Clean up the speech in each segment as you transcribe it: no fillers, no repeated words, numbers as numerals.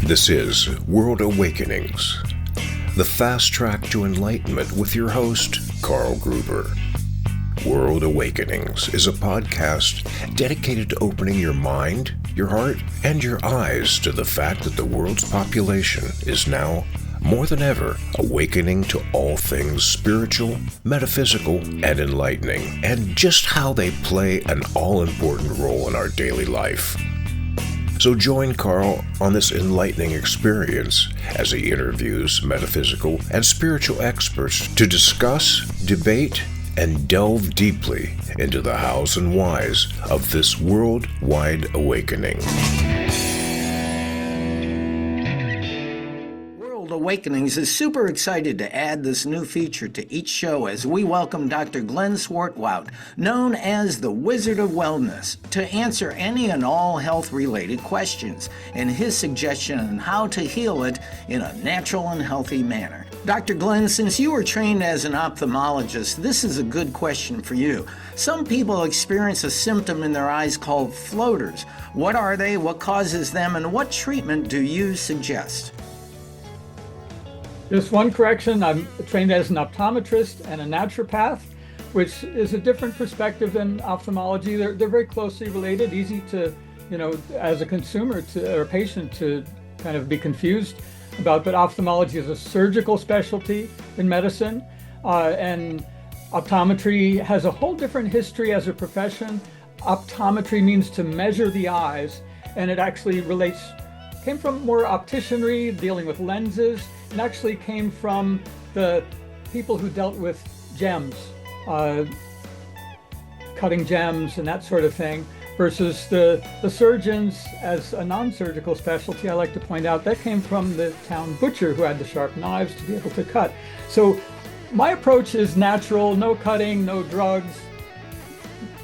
This is World Awakenings, the fast track to enlightenment with your host, Carl Gruber. World Awakenings is a podcast dedicated to opening your mind, your heart, and your eyes to the fact that the world's population is now, more than ever, awakening to all things spiritual, metaphysical, and enlightening, and just how they play an all-important role in our daily life. So join Carl on this enlightening experience as he interviews metaphysical and spiritual experts to discuss, debate, and delve deeply into the hows and whys of this worldwide awakening. Awakenings is super excited to add this new feature to each show as we welcome Dr. Schwart Wout, known as the Wizard of Wellness, to answer any and all health-related questions and his suggestion on how to heal it in a natural and healthy manner. Dr. Glenn, since you were trained as an ophthalmologist, this is a good question for you. Some people experience a symptom in their eyes called floaters. What are they, what causes them, and what treatment do you suggest? Just one correction, I'm trained as an optometrist and a naturopath, which is a different perspective than ophthalmology. They're very closely related, easy to, as a consumer or a patient to kind of be confused about, but ophthalmology is a surgical specialty in medicine, and optometry has a whole different history as a profession. Optometry means to measure the eyes, and it actually came from more opticianry, dealing with lenses. It actually came from the people who dealt with gems, cutting gems and that sort of thing, versus the surgeons as a non-surgical specialty. I like to point out that came from the town butcher who had the sharp knives to be able to cut. So my approach is natural, no cutting, no drugs,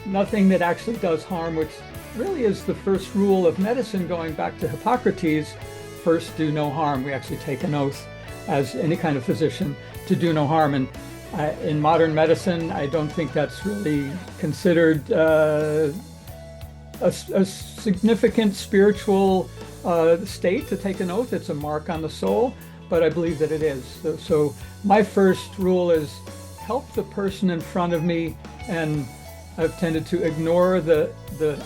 nothing that actually does harm, which really is the first rule of medicine going back to Hippocrates. First, do no harm. We actually take an oath as any kind of physician to do no harm. And in modern medicine, I don't think that's really considered a significant spiritual state to take an oath. It's a mark on the soul, but I believe that it is. So my first rule is help the person in front of me, and I've tended to ignore the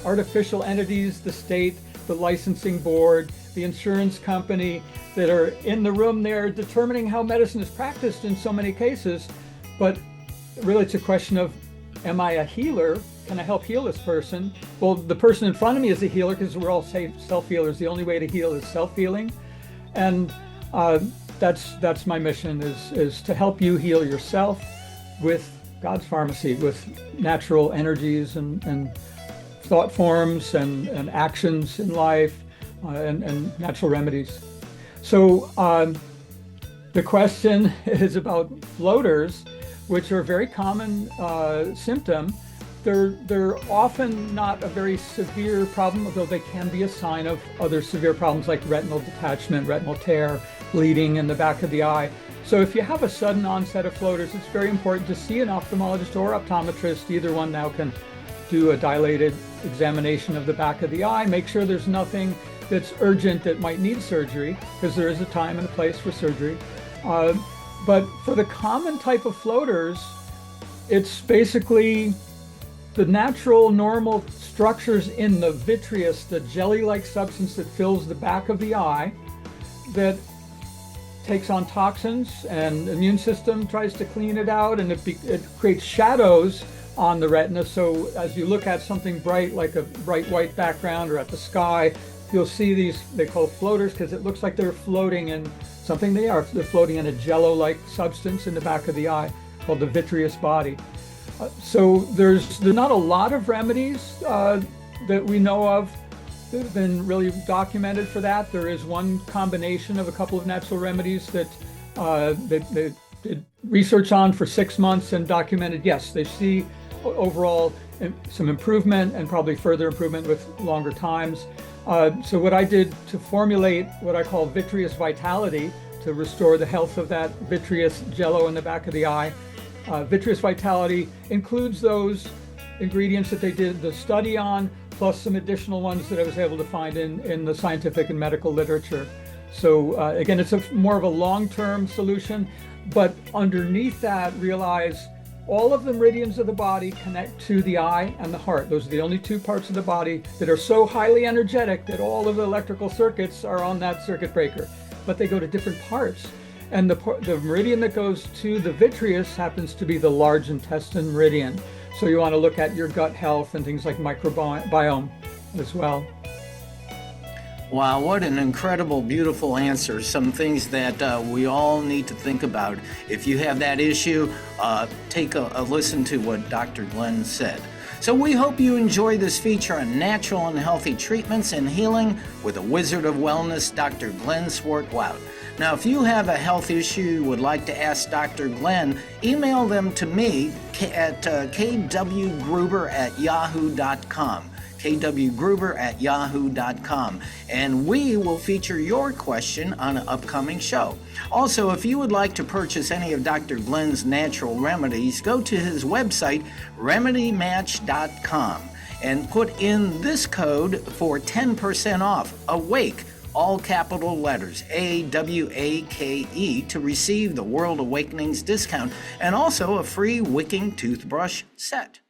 artificial entities, the state, the licensing board, the insurance company that are in the room there determining how medicine is practiced in so many cases. But really it's a question of, am I a healer? Can I help heal this person? Well, the person in front of me is a healer because we're all self-healers. The only way to heal is self-healing. And that's my mission, is to help you heal yourself with God's pharmacy, with natural energies and thought forms and actions in life, and natural remedies. So the question is about floaters, which are a very common symptom. They're often not a very severe problem, although they can be a sign of other severe problems like retinal detachment, retinal tear, bleeding in the back of the eye. So if you have a sudden onset of floaters, it's very important to see an ophthalmologist or optometrist. Either one now can do a dilated examination of the back of the eye, make sure there's nothing that's urgent that might need surgery, because there is a time and a place for surgery. But for the common type of floaters, it's basically the natural, normal structures in the vitreous, the jelly-like substance that fills the back of the eye, that takes on toxins, and the immune system tries to clean it out, and it creates shadows on the retina. So as you look at something bright, like a bright white background, or at the sky, you'll see these, they call floaters, because it looks like they're floating in something. They are. They're floating in a jello-like substance in the back of the eye called the vitreous body. So there's not a lot of remedies that we know of that have been really documented for that. There is one combination of a couple of natural remedies that they did research on for 6 months and documented, yes, they see overall some improvement and probably further improvement with longer times. So what I did to formulate what I call vitreous vitality, to restore the health of that vitreous jello in the back of the eye. Vitreous vitality includes those ingredients that they did the study on, plus some additional ones that I was able to find in the scientific and medical literature. So again, it's more of a long-term solution, but underneath that, realize all of the meridians of the body connect to the eye and the heart. Those are the only two parts of the body that are so highly energetic that all of the electrical circuits are on that circuit breaker, but they go to different parts. And the meridian that goes to the vitreous happens to be the large intestine meridian. So you want to look at your gut health and things like microbiome as well. Wow, what an incredible, beautiful answer. Some things that we all need to think about. If you have that issue, take a listen to what Dr. Glenn said. So we hope you enjoy this feature on natural and healthy treatments and healing with the Wizard of Wellness, Dr. Glenn Schwart Wout. Now, if you have a health issue you would like to ask Dr. Glenn, email them to me at kwgruber@yahoo.com. kwgruber@yahoo.com, and we will feature your question on an upcoming show. Also, if you would like to purchase any of Dr. Glenn's natural remedies, go to his website, remedymatch.com, and put in this code for 10% off, AWAKE, all capital letters, AWAKE, to receive the World Awakenings discount and also a free wicking toothbrush set.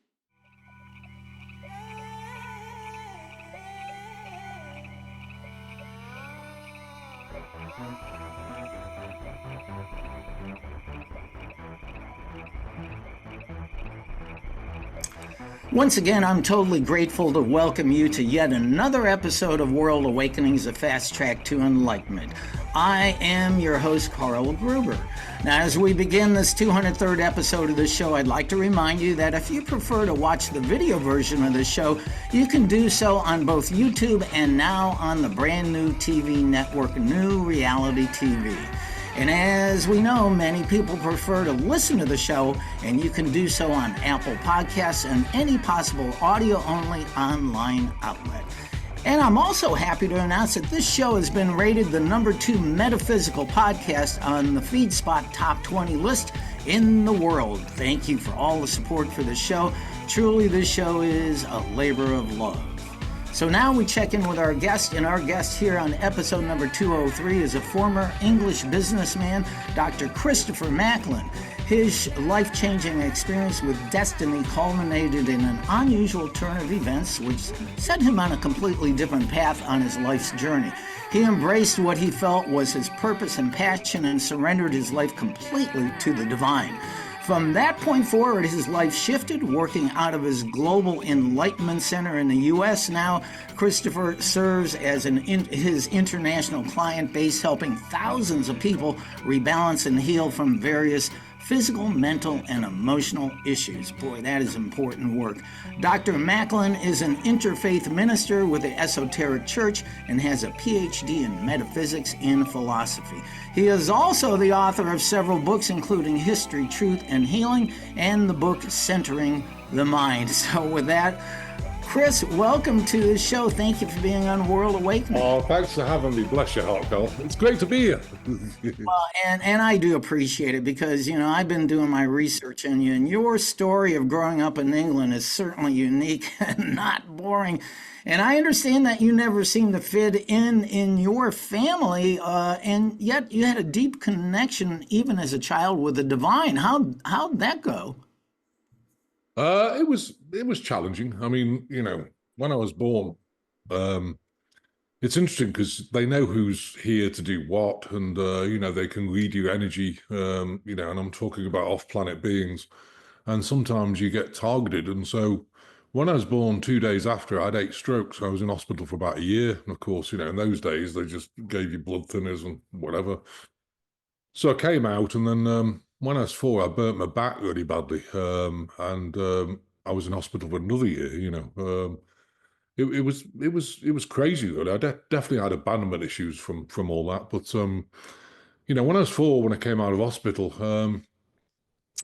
Once again, I'm totally grateful to welcome you to yet another episode of World Awakenings, a fast track to enlightenment. I am your host, Carl Gruber. Now, as we begin this 203rd episode of the show, I'd like to remind you that if you prefer to watch the video version of the show, you can do so on both YouTube and now on the brand new TV network, New Reality TV. And as we know, many people prefer to listen to the show, and you can do so on Apple Podcasts and any possible audio-only online outlet. And I'm also happy to announce that this show has been rated the #2 metaphysical podcast on the FeedSpot Top 20 list in the world. Thank you for all the support for the show. Truly, this show is a labor of love. So now we check in with our guest, and our guest here on episode number 203 is a former English businessman, Dr. Christopher Macklin. His life-changing experience with destiny culminated in an unusual turn of events which set him on a completely different path on his life's journey. He embraced what he felt was his purpose and passion and surrendered his life completely to the divine. From that point forward, his life shifted, working out of his Global Enlightenment Center in the U.S. Now, Christopher serves as his international client base, helping thousands of people rebalance and heal from various physical, mental, and emotional issues. Boy, that is important work. Dr. Macklin is an Interfaith Minister with the Esoteric Church and has a PH.D. in Metaphysics and Philosophy. He is also the author of several books, including History, Truth, and Healing, and the book Centering the Mind. So with that, Chris, welcome to the show. Thank you for being on World Awakening. Oh, thanks for having me. Bless your heart, Carl. It's great to be here. Well, and I do appreciate it because, you know, I've been doing my research on you, and your story of growing up in England is certainly unique and not boring. And I understand that you never seemed to fit in your family, and yet you had a deep connection, even as a child, with the divine. How'd that go? It was challenging. I mean, you know, when I was born, it's interesting because they know who's here to do what, and you know, they can read your energy. You know, and I'm talking about off-planet beings, and sometimes you get targeted. And so, when I was born, 2 days after, I had 8 strokes. I was in hospital for about a year, and of course, you know, in those days they just gave you blood thinners and whatever. So I came out, and then when I was 4, I burnt my back really badly, and I was in hospital for another year. You know, it was crazy. Really, I definitely had abandonment issues from all that. But you know, when I was 4, when I came out of hospital,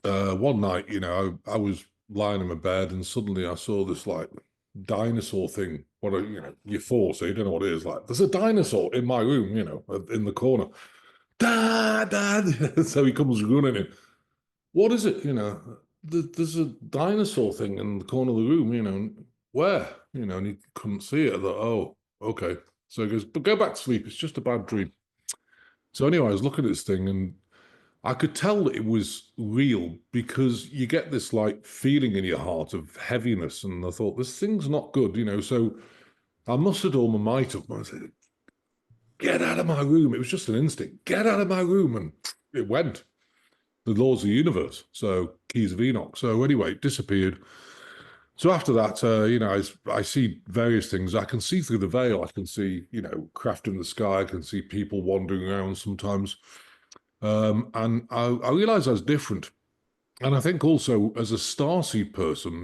one night, you know, I was lying in my bed, and suddenly I saw this like dinosaur thing. You know, you're 4, so you don't know what it is. Like, there's a dinosaur in my room, you know, in the corner. Dad. So he comes running in. What is it? You know, there's a dinosaur thing in the corner of the room, you know, where? And he couldn't see it. I thought, oh, okay. So he goes, but go back to sleep. It's just a bad dream. So anyway, I was looking at this thing and I could tell that it was real because you get this like feeling in your heart of heaviness. And I thought, this thing's not good, So I mustered all my might up and I said, get out of my room. It was just an instinct. Get out of my room. And it went. The laws of the universe. So keys of Enoch. So anyway, it disappeared. So after that, I see various things. I can see through the veil. I can see, craft in the sky. I can see people wandering around sometimes. And I realized I was different. And I think also as a starseed person,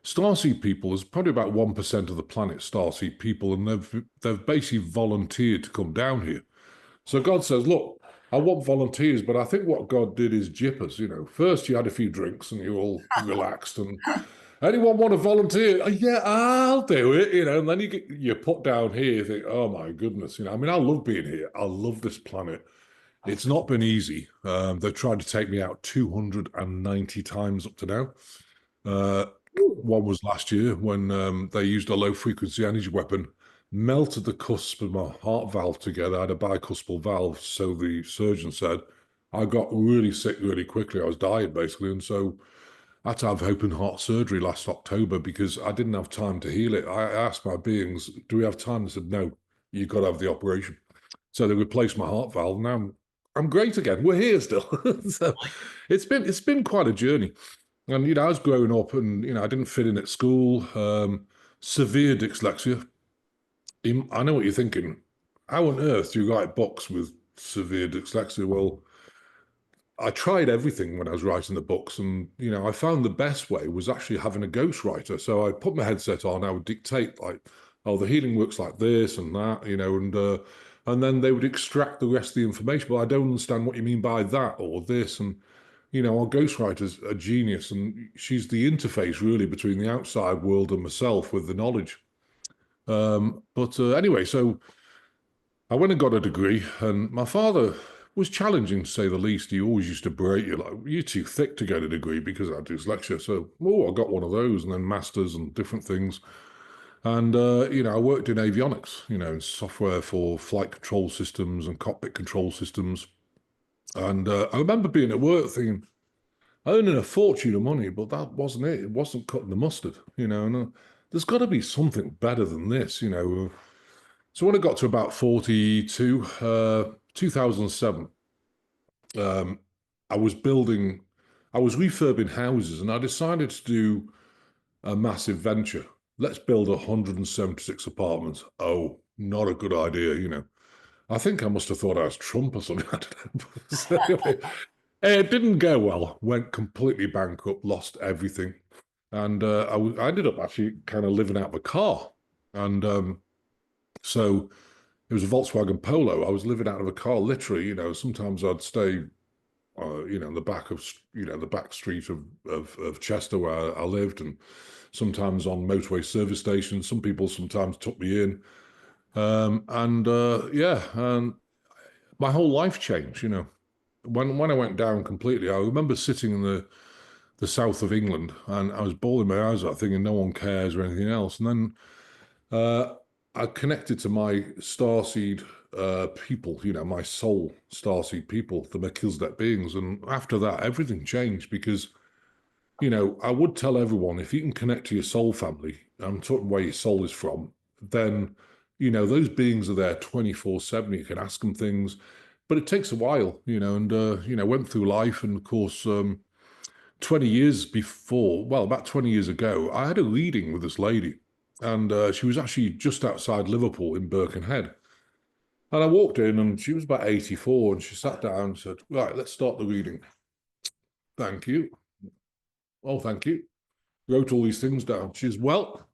starseed people is probably about 1% of the planet starseed people, and they've basically volunteered to come down here. So God says, look, I want volunteers, but I think what God did is jippers, First you had a few drinks and you're all relaxed and anyone want to volunteer? Oh, yeah, I'll do it, and then you're put down here, you think, oh my goodness, I love being here. I love this planet. It's not been easy. They've tried to take me out 290 times up to now. One was last year when they used a low-frequency energy weapon, melted the cusp of my heart valve together. I had a bicuspal valve, so the surgeon said. I got really sick really quickly. I was dying, basically, and so I had to have open heart surgery last October because I didn't have time to heal it. I asked my beings, do we have time? They said, no, you've got to have the operation. So they replaced my heart valve. Now I'm great again. We're here still. So it's been quite a journey. And, I was growing up and, I didn't fit in at school. Severe dyslexia. I know what you're thinking. How on earth do you write books with severe dyslexia? Well, I tried everything when I was writing the books, and I found the best way was actually having a ghostwriter. So I put my headset on, I would dictate like, oh, the healing works like this and that, and then they would extract the rest of the information. But I don't understand what you mean by that or this, and our ghostwriter's a genius, and she's the interface really between the outside world and myself with the knowledge. But anyway, so I went and got a degree, and my father was challenging to say the least. He always used to berate you like, you're too thick to get a degree because I do dyslexia. So, I got one of those and then masters and different things. And, I worked in avionics, in software for flight control systems and cockpit control systems. And I remember being at work thinking, earning a fortune of money, but that wasn't it. It wasn't cutting the mustard, and there's got to be something better than this, So when I got to about 42, 2007, I was refurbing houses, and I decided to do a massive venture. Let's build 176 apartments. Oh, not a good idea, I think I must have thought I was Trump or something. I don't know. So anyway, it didn't go well. Went completely bankrupt, lost everything. And I ended up actually kind of living out of a car. And so it was a Volkswagen Polo. I was living out of a car, literally. Sometimes I'd stay, in the back of, the back street of Chester where I lived, and sometimes on motorway service stations. Some people sometimes took me in, and my whole life changed. When I went down completely, I remember sitting in the south of England, and I was bawling my eyes out, thinking no one cares or anything else. And then I connected to my starseed people, my soul starseed people, the Melchizedek beings. And after that, everything changed because, I would tell everyone, if you can connect to your soul family, I'm talking where your soul is from, then, those beings are there 24/7. You can ask them things, but it takes a while, and, went through life. And of course, 20 years before, well, about 20 years ago, I had a reading with this lady. And she was actually just outside Liverpool in Birkenhead. And I walked in and she was about 84 and she sat down and said, right, let's start the reading. Thank you. Oh, thank you. Wrote all these things down. She says, well,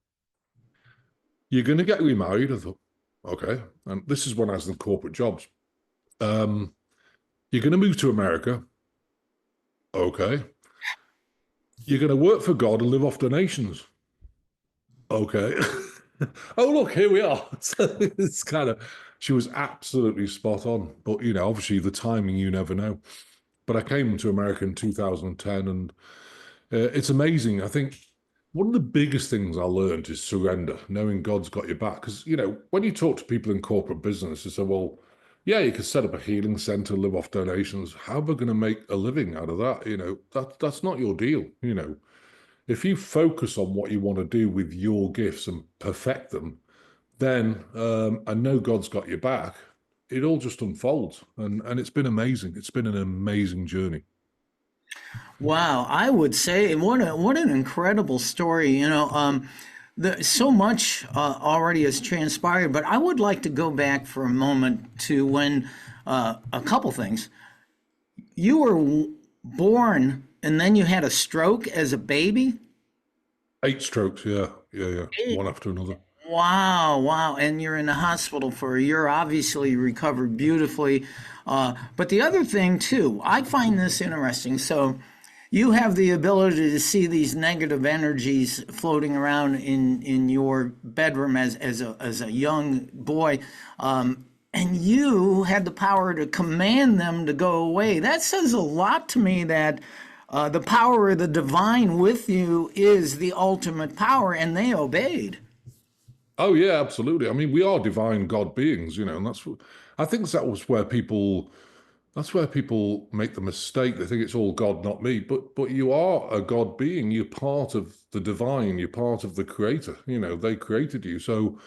you're going to get remarried. I thought, okay. And this is when I was in corporate jobs. You're going to move to America. Okay. You're going to work for God and live off donations. Okay. Oh, look, here we are. So it's she was absolutely spot on. But, obviously the timing, you never know. But I came to America in 2010, and it's amazing. I think one of the biggest things I learned is surrender, knowing God's got your back. Because, when you talk to people in corporate business, they say, well, Yeah, you could set up a healing center, live off donations. How are we going to make a living out of that? That's not your deal. If you focus on what you want to do with your gifts and perfect them, then and know God's got your back, it all just unfolds. And it's been amazing. It's been an amazing journey. Wow, I would say what an incredible story. So much already has transpired, but I would like to go back for a moment to when a couple things. You were born and then you had a stroke as a baby. 8 strokes, yeah, yeah, yeah, one after another. Wow, wow. And you're in the hospital for a year, obviously recovered beautifully. But the other thing, too, I find this interesting. So you have the ability to see these negative energies floating around in your bedroom as a young boy. And you had the power to command them to go away. That says a lot to me that the power of the divine with you is the ultimate power, and they obeyed. Oh yeah, absolutely. I mean, we are divine God beings, and I think that's where people make the mistake. They think it's all God, not me. But you are a God being. You're part of the divine. You're part of the Creator. They created you, so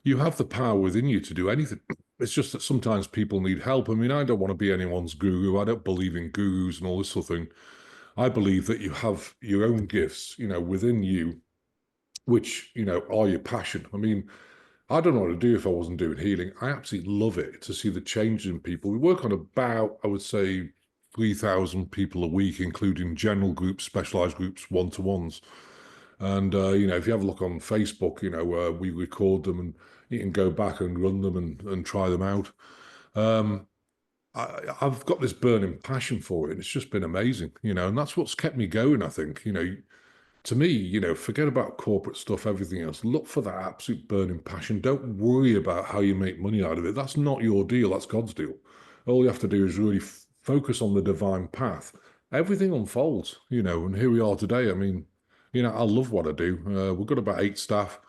you have the power within you to do anything. It's just that sometimes people need help. I mean, I don't want to be anyone's guru. I don't believe in gurus and all this sort of thing. I believe that you have your own gifts, within you, which, are your passion. I mean, I don't know what to do if I wasn't doing healing. I absolutely love it to see the changes in people. We work on about, I would say, 3,000 people a week, including general groups, specialized groups, one-to-ones. And, if you have a look on Facebook, we record them and you can go back and run them and try them out. Um, I've got this burning passion for it. And it's just been amazing, and that's what's kept me going, I think. To me, forget about corporate stuff, everything else. Look for that absolute burning passion. Don't worry about how you make money out of it. That's not your deal. That's God's deal. All you have to do is really focus on the divine path. Everything unfolds, and here we are today. I mean, I love what I do. We've got about 8 staff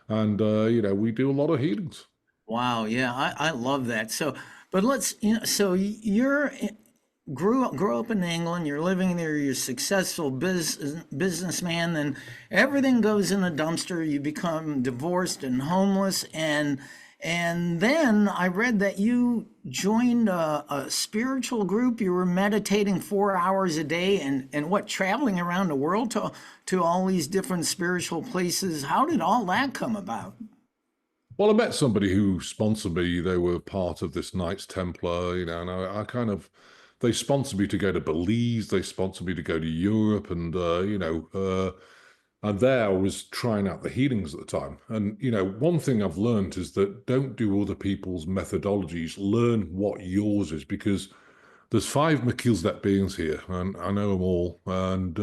and, we do a lot of healings. Wow, yeah, I love that. So, but let's, so you're grew up in England, you're living there, you're a successful businessman, then everything goes in a dumpster, you become divorced and homeless, and then I read that you joined a spiritual group. You were meditating 4 hours a day and what, traveling around the world to all these different spiritual places. How did all that come about? Well, I met somebody who sponsored me. They were part of this Knights Templar, and I kind of, they sponsored me to go to Belize. They sponsored me to go to Europe, and there I was trying out the healings at the time. And, one thing I've learned is that don't do other people's methodologies. Learn what yours is, because there's 5 Melchizedek beings here, and I know them all. And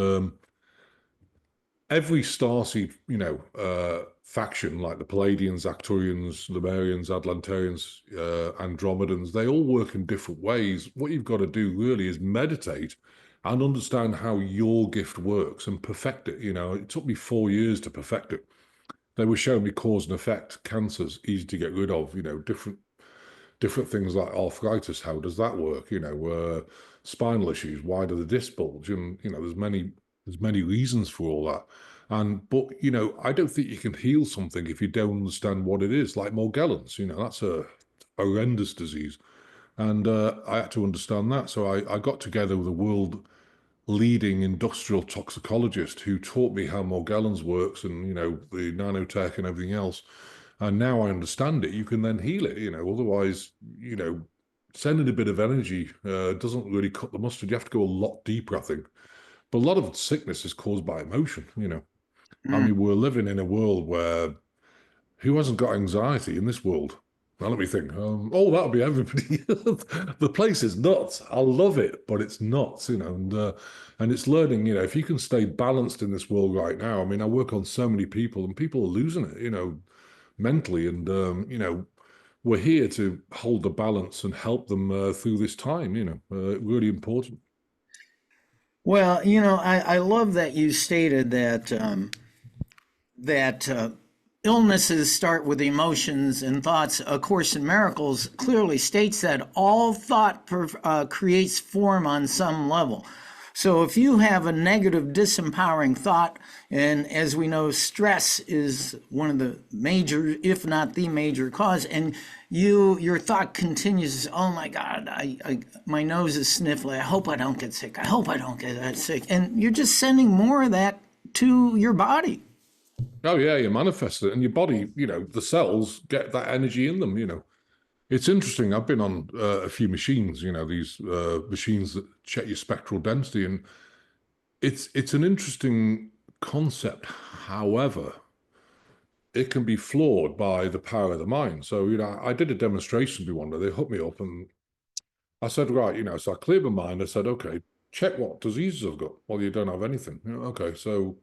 every starseed, faction, like the Palladians, Arcturians, Lemurians, Atlantarians, Andromedans, they all work in different ways. What you've got to do really is meditate and understand how your gift works and perfect it. It took me 4 years to perfect it. They were showing me cause and effect, cancers, easy to get rid of, different things like arthritis. How does that work? Spinal issues. Why do the disc bulge? And there's many reasons for all that. But I don't think you can heal something if you don't understand what it is. Like Morgellons, that's a horrendous disease, and I had to understand that. So I got together with a world leading industrial toxicologist who taught me how Morgellons works and the nanotech and everything else. And now I understand it. You can then heal it. Otherwise, sending a bit of energy doesn't really cut the mustard. You have to go a lot deeper, I think. But a lot of sickness is caused by emotion. I Mm. mean, we're living in a world where who hasn't got anxiety in this world? Now, let me think. That'll be everybody. The place is nuts. I love it, but it's nuts, and it's learning, if you can stay balanced in this world right now. I mean, I work on so many people and people are losing it, mentally. And, we're here to hold the balance and help them through this time, really important. Well, I love that you stated that that illnesses start with emotions and thoughts. A Course in Miracles clearly states that all thought creates form on some level. So if you have a negative, disempowering thought, and as we know, stress is one of the major, if not the major cause, and your thought continues, oh my God, my nose is sniffly. I hope I don't get sick. I hope I don't get that sick. And you're just sending more of that to your body. Oh yeah, you manifest it, and your body, the cells get that energy in them. It's interesting. I've been on a few machines, these machines that check your spectral density, and it's an interesting concept. However, it can be flawed by the power of the mind. So, I did a demonstration with one day. They hooked me up, and I said, right, so I cleared my mind. I said, okay, check what diseases I've got. Well, you don't have anything. Okay, so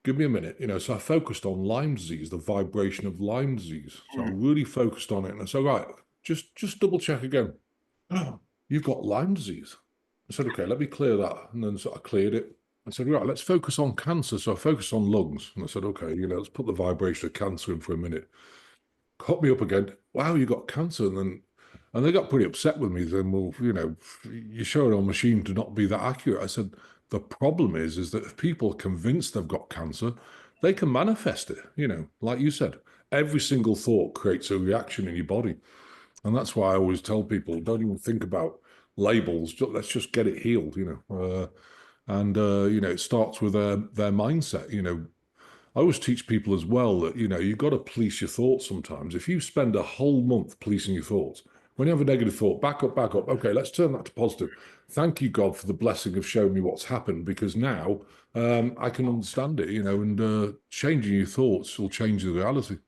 give me a minute. So I focused on Lyme disease, the vibration of Lyme disease. So I really focused on it. And I said, right, just double check again. Oh, you've got Lyme disease. I said, okay, let me clear that. And then so I cleared it. I said, right, let's focus on cancer. So I focused on lungs. And I said, okay, let's put the vibration of cancer in for a minute. Caught me up again. Wow, you got cancer. And they got pretty upset with me. Then, well, you show it on machine to not be that accurate. I said, the problem is that if people are convinced they've got cancer, they can manifest it. Like you said, every single thought creates a reaction in your body. And that's why I always tell people, don't even think about labels. Let's just get it healed, it starts with their mindset. I always teach people as well that, you've got to police your thoughts sometimes. If you spend a whole month policing your thoughts, when you have a negative thought, back up. Okay, let's turn that to positive. Thank you, God, for the blessing of showing me what's happened, because now I can understand it, and changing your thoughts will change the reality.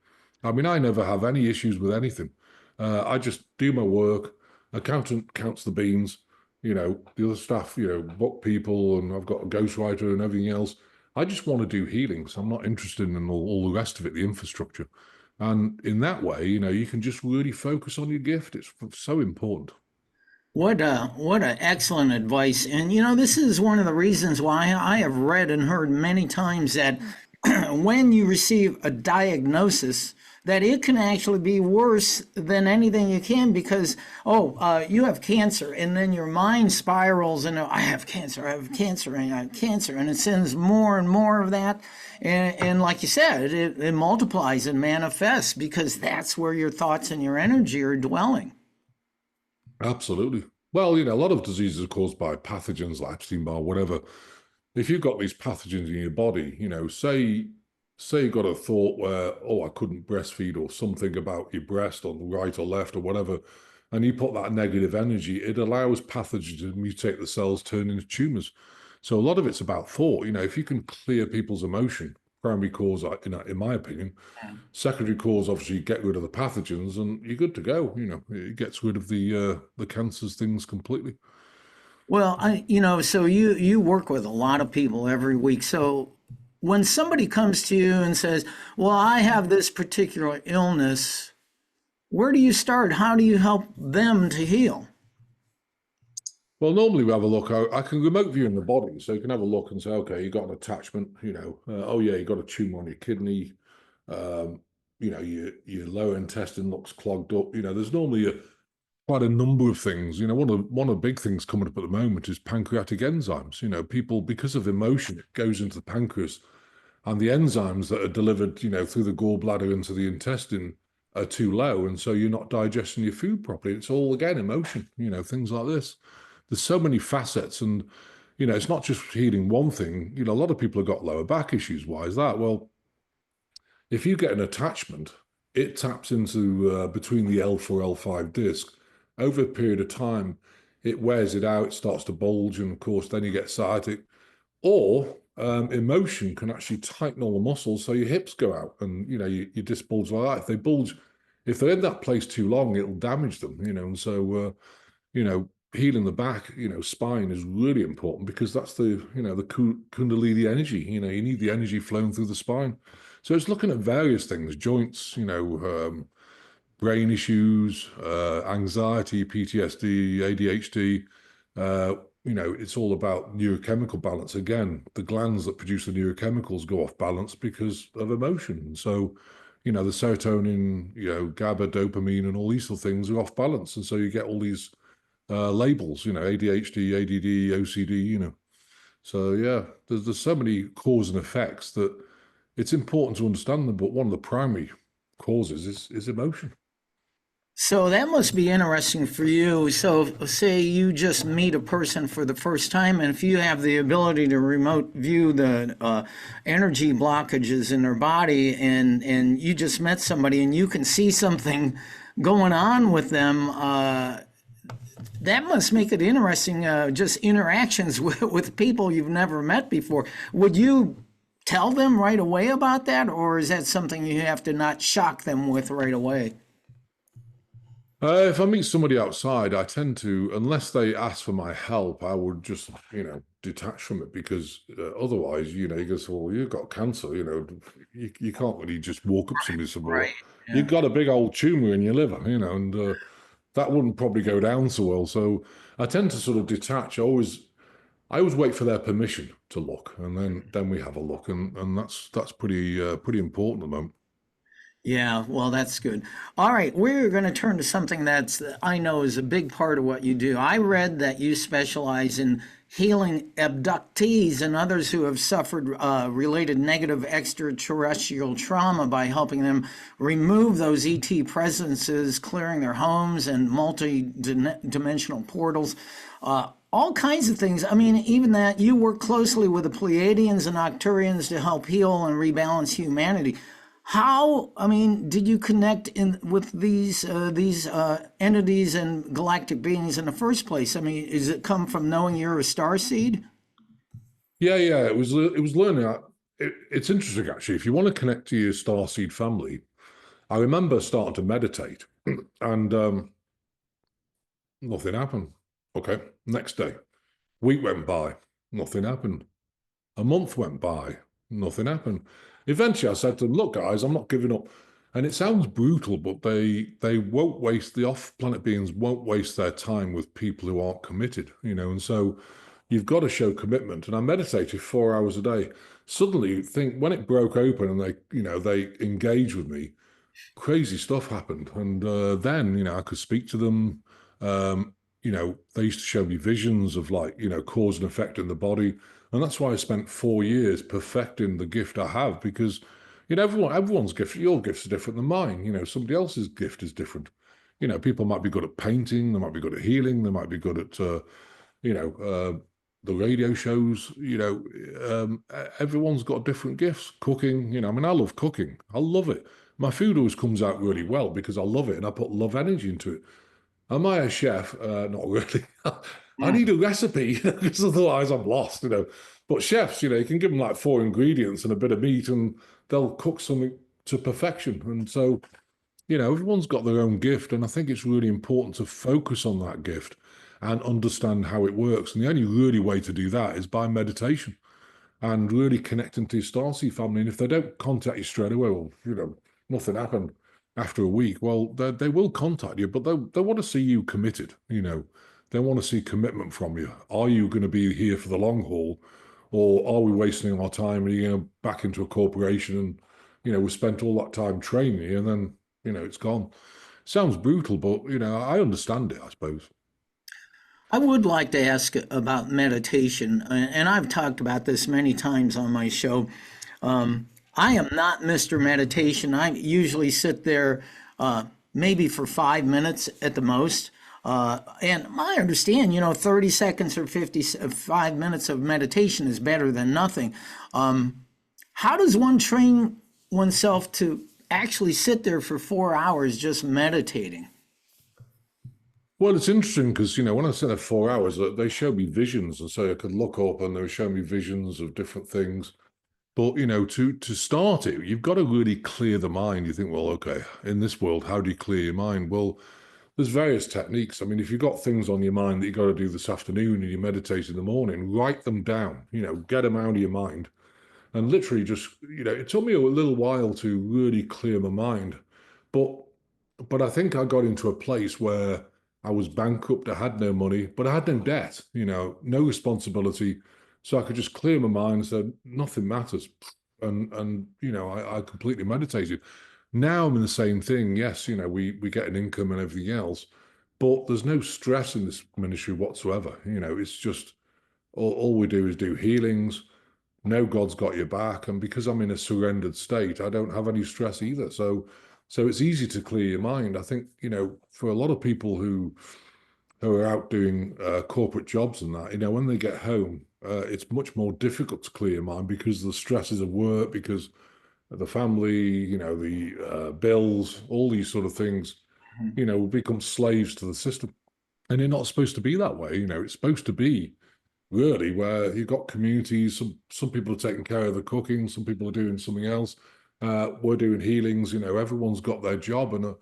I mean, I never have any issues with anything. I just do my work. Accountant counts the beans, the other staff, book people, and I've got a ghostwriter and everything else. I just want to do healing, so I'm not interested in all the rest of it, the infrastructure. And in that way, you can just really focus on your gift. It's so important. What a excellent advice. And this is one of the reasons why I have read and heard many times that when you receive a diagnosis, that it can actually be worse than anything you can, because you have cancer, and then your mind spirals and I have cancer, and I have cancer, and it sends more and more of that, and like you said, it multiplies and manifests, because that's where your thoughts and your energy are dwelling. Absolutely. Well, a lot of diseases are caused by pathogens like Epstein-Barr, whatever. If you've got these pathogens in your body, say you got a thought where, I couldn't breastfeed, or something about your breast on the right or left or whatever, and you put that negative energy, it allows pathogens to mutate the cells, turn into tumors. So a lot of it's about thought. If you can clear people's emotion, primary cause, in my opinion, secondary cause, obviously, get rid of the pathogens, and you're good to go. It gets rid of the cancers, things completely. Well, so you work with a lot of people every week. So when somebody comes to you and says, well, I have this particular illness, where do you start? How do you help them to heal? Well, normally we have a look. I can remote view in the body, so you can have a look and say, okay, you got an attachment, you got a tumor on your kidney, your lower intestine looks clogged up. There's normally quite a number of things. One of the big things coming up at the moment is pancreatic enzymes. People, because of emotion, it goes into the pancreas, and the enzymes that are delivered, through the gallbladder into the intestine are too low, and so you're not digesting your food properly. It's all, again, emotion, things like this. There's so many facets, and, it's not just healing one thing. A lot of people have got lower back issues. Why is that? Well, if you get an attachment, it taps into between the L4, L5 disc. Over a period of time, it wears it out, it starts to bulge, and of course, then you get sciatic. Or emotion can actually tighten all the muscles, so your hips go out, and you disc bulge like that. If they bulge, if they're in that place too long, it'll damage them. And so healing the back, spine is really important, because that's the kundalini energy. You need the energy flowing through the spine. So it's looking at various things, joints, brain issues, anxiety, PTSD, ADHD, it's all about neurochemical balance. Again, the glands that produce the neurochemicals go off balance because of emotion. So, the serotonin, GABA, dopamine, and all these sort of things are off balance. And so you get all these labels, ADHD, ADD, OCD, So yeah, there's so many cause and effects that it's important to understand them. But one of the primary causes is emotion. So that must be interesting for you. So, say you just meet a person for the first time, and if you have the ability to remote view the energy blockages in their body, and you just met somebody, and you can see something going on with them, that must make it interesting. Just interactions with people you've never met before. Would you tell them right away about that, or is that something you have to not shock them with right away? If I meet somebody outside, I tend to, unless they ask for my help, I would just, detach from it because otherwise, you go, well, you've got cancer, you can't really just walk up to somebody and say, well, Right. you've got a big old tumor in your liver, and that wouldn't probably go down so well. So I tend to sort of detach. I always wait for their permission to look, and then we have a look, and that's pretty important at the moment. Yeah, well, that's good. All right, we're going to turn to something that's I know is a big part of what you do. I read that you specialize in healing abductees and others who have suffered related negative extraterrestrial trauma by helping them remove those ET presences, clearing their homes and multi-dimensional portals. All kinds of things. I mean, even that you work closely with the Pleiadians and Octurians to help heal and rebalance humanity. How, I mean, did you connect in with these entities and galactic beings in the first place? I mean, is it come from knowing you're a star seed? Yeah. It was learning. It's interesting actually. If you want to connect to your starseed family, I remember starting to meditate, and nothing happened. Okay, next day, week went by, nothing happened. A month went by, nothing happened. Eventually, I said to them, "Look, guys, I'm not giving up." And it sounds brutal, but they won't waste the off-planet beings won't waste their time with people who aren't committed, And so you've got to show commitment. And I meditated 4 hours a day. Suddenly, you think when it broke open and they engaged with me, crazy stuff happened. And then, I could speak to them. They used to show me visions of cause and effect in the body. And that's why I spent 4 years perfecting the gift I have because, everyone's gift, your gift's different than mine. Somebody else's gift is different. People might be good at painting, they might be good at healing, they might be good at, you know, the radio shows, everyone's got different gifts. Cooking, I mean, I love cooking. I love it. My food always comes out really well because I love it and I put love energy into it. Am I a chef? Not really. I need a recipe because otherwise I'm lost. But chefs, you can give them like 4 ingredients and a bit of meat and they'll cook something to perfection. And so, everyone's got their own gift. And I think it's really important to focus on that gift and understand how it works. And the only really way to do that is by meditation and really connecting to your starseed family. And if they don't contact you straight away, well, nothing happened after a week, well, they will contact you, but they want to see you committed. They want to see commitment from you. Are you going to be here for the long haul, or are we wasting our time? Are you going back into a corporation and, we spent all that time training you and then, it's gone. Sounds brutal, but, I understand it, I suppose. I would like to ask about meditation, and I've talked about this many times on my show. I am not Mr. Meditation. I usually sit there maybe for 5 minutes at the most. And I understand, 30 seconds or 55 minutes of meditation is better than nothing. How does one train oneself to actually sit there for 4 hours just meditating? Well, it's interesting because, when I spent there 4 hours, they showed me visions. And so I could look up and they would show me visions of different things. But, to start it, you've got to really clear the mind. You think, well, okay, in this world, how do you clear your mind? Well, there's various techniques. I mean, if you've got things on your mind that you've got to do this afternoon and you meditate in the morning, write them down, get them out of your mind. And literally just, it took me a little while to really clear my mind. But I think I got into a place where I was bankrupt. I had no money, but I had no debt, no responsibility. So I could just clear my mind and say, nothing matters. And I completely meditated. Now I'm in the same thing. Yes, we get an income and everything else, but there's no stress in this ministry whatsoever. It's just all we do is do healings. No, God's got your back. And because I'm in a surrendered state, I don't have any stress either. So it's easy to clear your mind. I think, for a lot of people who are out doing corporate jobs and that, when they get home, it's much more difficult to clear your mind because of the stresses of work, because of the family, the bills, all these sort of things, we become slaves to the system. And they're not supposed to be that way. It's supposed to be really where you've got communities. Some people are taking care of the cooking, some people are doing something else. We're doing healings. Everyone's got their job, and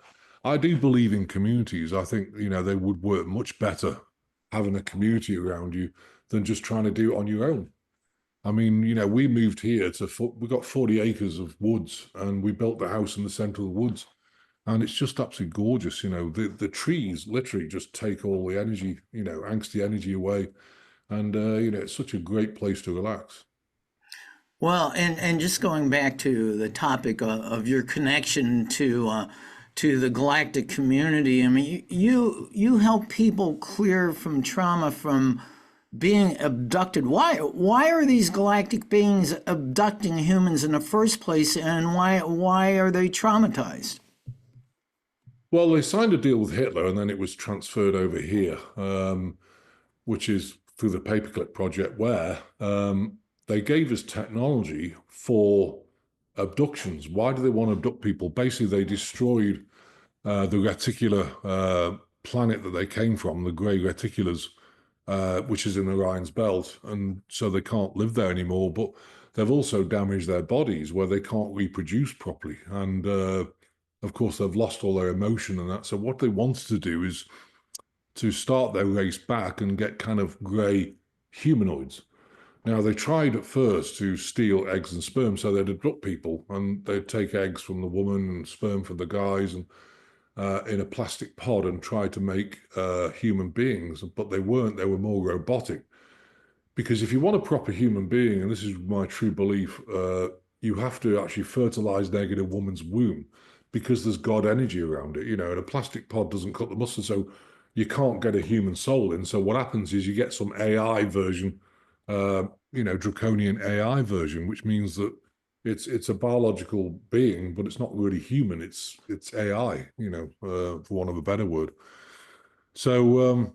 I do believe in communities. I think they would work much better having a community around you than just trying to do it on your own. I mean, we moved here we got 40 acres of woods, and we built the house in the center of the woods, and it's just absolutely gorgeous. The trees literally just take all the energy, angsty energy away. And, it's such a great place to relax. Well, and just going back to the topic of your connection to the galactic community, I mean, you help people clear from trauma from being abducted. Why are these galactic beings abducting humans in the first place, and why are they traumatized? Well, they signed a deal with Hitler, and then it was transferred over here, which is through the Paperclip project, where they gave us technology for abductions. Why do they want to abduct people? Basically, they destroyed the reticular planet that they came from, the grey reticulars, which is in Orion's belt, and so they can't live there anymore. But they've also damaged their bodies where they can't reproduce properly. And of course, they've lost all their emotion and that. So what they wanted to do is to start their race back and get kind of grey humanoids. Now, they tried at first to steal eggs and sperm, so they'd abduct people and they'd take eggs from the woman and sperm from the guys and in a plastic pod and try to make human beings, but they weren't. They were more robotic. Because if you want a proper human being, and this is my true belief, you have to actually fertilize the egg in a woman's womb because there's God energy around it, and a plastic pod doesn't cut the mustard, so you can't get a human soul in. So what happens is you get some AI version, draconian AI version, which means that it's a biological being, but it's not really human. It's AI, for want of a better word. So,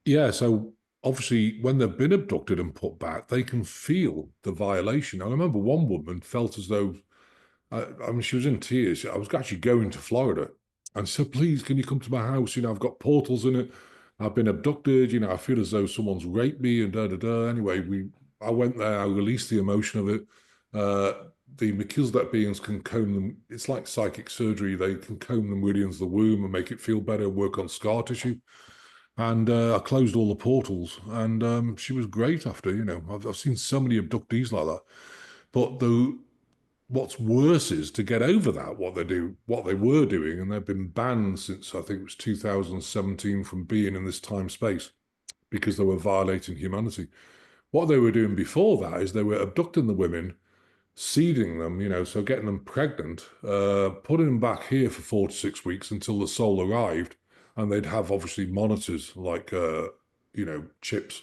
so obviously when they've been abducted and put back, they can feel the violation. I remember one woman felt as though, she was in tears. I was actually going to Florida. And she said, please, can you come to my house? I've got portals in it. I've been abducted. I feel as though someone's raped me and da-da-da. Anyway, I went there. I released the emotion of it. The Melchizedek beings can comb them. It's like psychic surgery. They can comb the meridians of the womb and make it feel better, work on scar tissue. And I closed all the portals. And she was great after, I've seen so many abductees like that. But what's worse is to get over that, what they were doing, and they've been banned since I think it was 2017 from being in this time space because they were violating humanity. What they were doing before that is they were abducting the women, seeding them, so getting them pregnant, putting them back here for 4 to 6 weeks until the soul arrived, and they'd have obviously monitors like chips.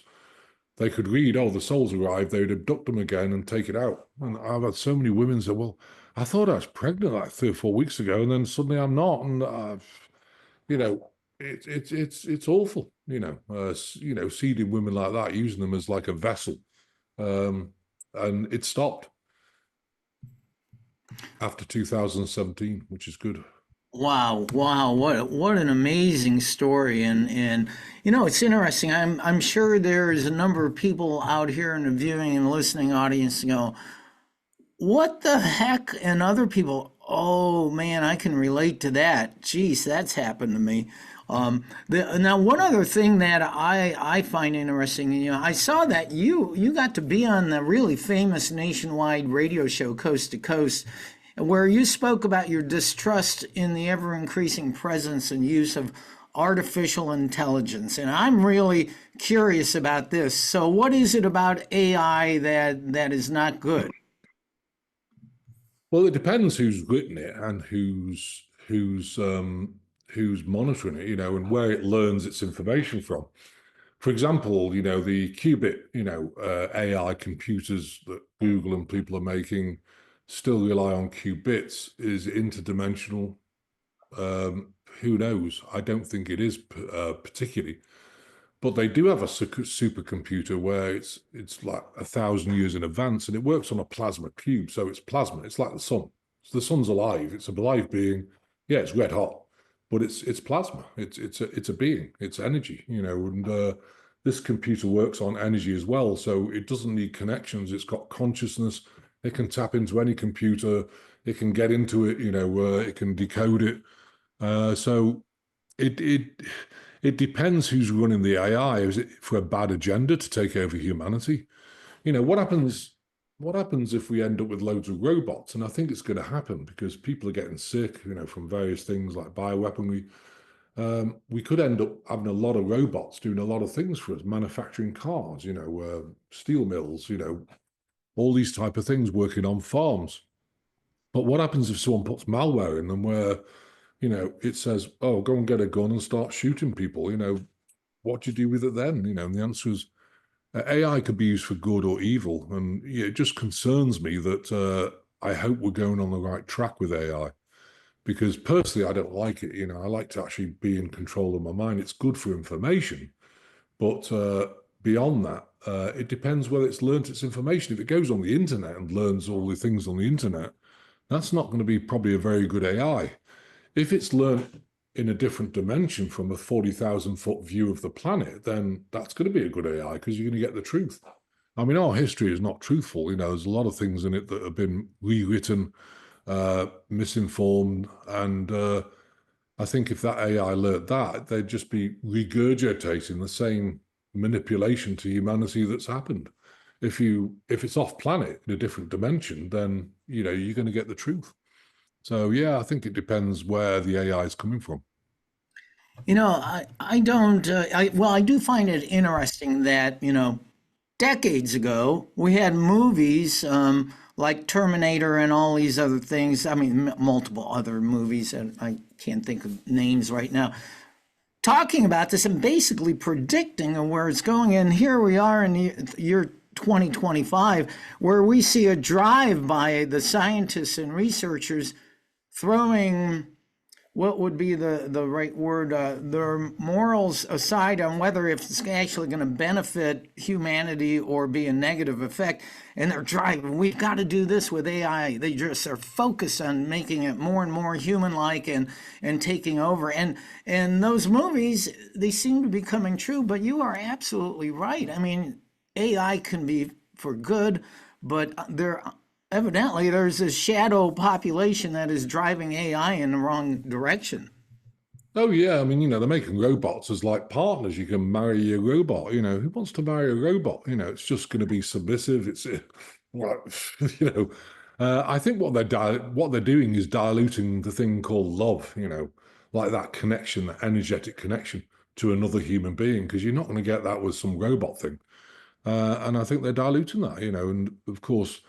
They could read, the soul's arrived, they would abduct them again and take it out. And I've had so many women say, well, I thought I was pregnant like 3 or 4 weeks ago, and then suddenly I'm not. And, it's awful, seeding women like that, using them as like a vessel. And it stopped after 2017, which is good. Wow, what an amazing story. And it's interesting. I'm sure there's a number of people out here in the viewing and listening audience go, what the heck? And other people, oh man, I can relate to that. Geez, that's happened to me. Now, one other thing that I find interesting, I saw that you got to be on the really famous nationwide radio show Coast to Coast, where you spoke about your distrust in the ever-increasing presence and use of artificial intelligence, and I'm really curious about this. So, what is it about AI that is not good? Well, it depends who's written it and who's monitoring it, and where it learns its information from. For example, the qubit, AI computers that Google and people are making still rely on qubits. Is interdimensional? Who knows? I don't think it is particularly. But they do have a supercomputer where it's like 1,000 years in advance, and it works on a plasma cube. So it's plasma. It's like the sun. So the sun's alive. It's a alive being. Yeah, it's red hot, but it's plasma. It's a being. It's energy. And this computer works on energy as well. So it doesn't need connections. It's got consciousness. It can tap into any computer. It can get into it. It can decode it. So it depends who's running the AI. Is it for a bad agenda to take over humanity? What happens? What happens if we end up with loads of robots? And I think it's going to happen because people are getting sick, from various things like bioweaponry. We could end up having a lot of robots doing a lot of things for us, manufacturing cars, steel mills, all these type of things, working on farms. But what happens if someone puts malware in them where it says, oh, go and get a gun and start shooting people, what do you do with it then? And the answer is AI could be used for good or evil. And it just concerns me that I hope we're going on the right track with AI, because personally, I don't like it. I like to actually be in control of my mind. It's good for information, but beyond that, it depends whether it's learnt its information. If it goes on the internet and learns all the things on the internet, that's not going to be probably a very good AI. If it's learned in a different dimension from a 40,000-foot view of the planet, then that's going to be a good AI because you're going to get the truth. I mean, our history is not truthful. There's a lot of things in it that have been rewritten, misinformed. And I think if that AI learned that, they'd just be regurgitating the same manipulation to humanity that's happened. If it's off planet in a different dimension, then, you're going to get the truth. So, yeah, I think it depends where the AI is coming from. I don't, I do find it interesting that, decades ago, we had movies like Terminator and all these other things. I mean, multiple other movies, and I can't think of names right now, talking about this and basically predicting where it's going. And here we are in the year 2025, where we see a drive by the scientists and researchers throwing, what would be the right word, their morals aside on whether if it's actually going to benefit humanity or be a negative effect. And they're driving, we've got to do this with AI. They just are focused on making it more and more human-like and taking over. And those movies, they seem to be coming true, but you are absolutely right. I mean, AI can be for good, but evidently there's a shadow population that is driving AI in the wrong direction. Oh, yeah. I mean, they're making robots as like partners. You can marry a robot. Who wants to marry a robot? It's just going to be submissive. It's I think what they're doing is diluting the thing called love, like that connection, that energetic connection to another human being, because you're not going to get that with some robot thing. And I think they're diluting that, and of course,